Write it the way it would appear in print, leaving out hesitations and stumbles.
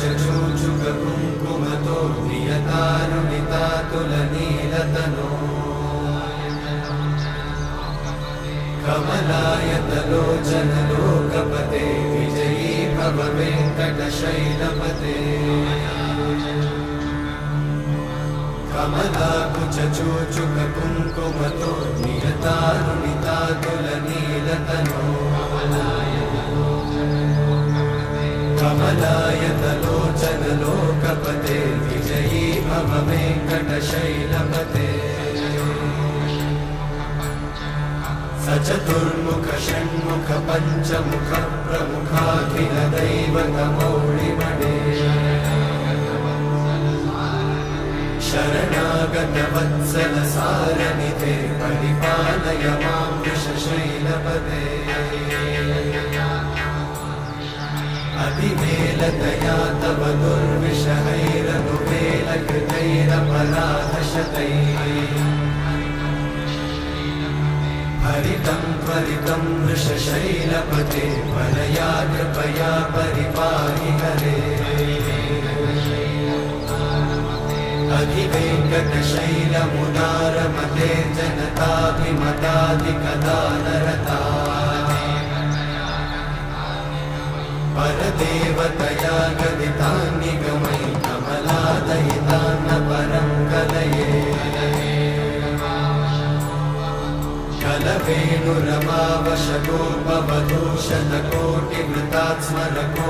कुचूचुककुङ्कुमतो नियतारुणितातुलनीलतनो कमलायतलोचनलोकपते विजयी भव वेङ्कटशैलपते कमलाकुचूचुककुङ्कुमतो नियतारुणितातुलनीलतनो कमलायतलोचनलोकपते विजयी भव वेङ्कटशैलपते सचतुर्मुख षण्मुख पञ्चमुख प्रमुखाखिलदैवतमौळिमणे शरणागतवत्सल सारनिधे परिपालय मां वृषशैलपते अतिवेलतया तव दुर्विषहैरनुवेलकृतैरपराधशतैः हरितं त्वरितं वृषशैलपते वरया कृपया परिपाहि हरे अधिवेङ्कटशैलमुदारमते जनताभिमताधिकदानरता परदेवतया गदितान्निगमै कमलादयितान्न परं कलये कलवेणुरमावशगोपवधूषणकोटिवृतात् स्मरको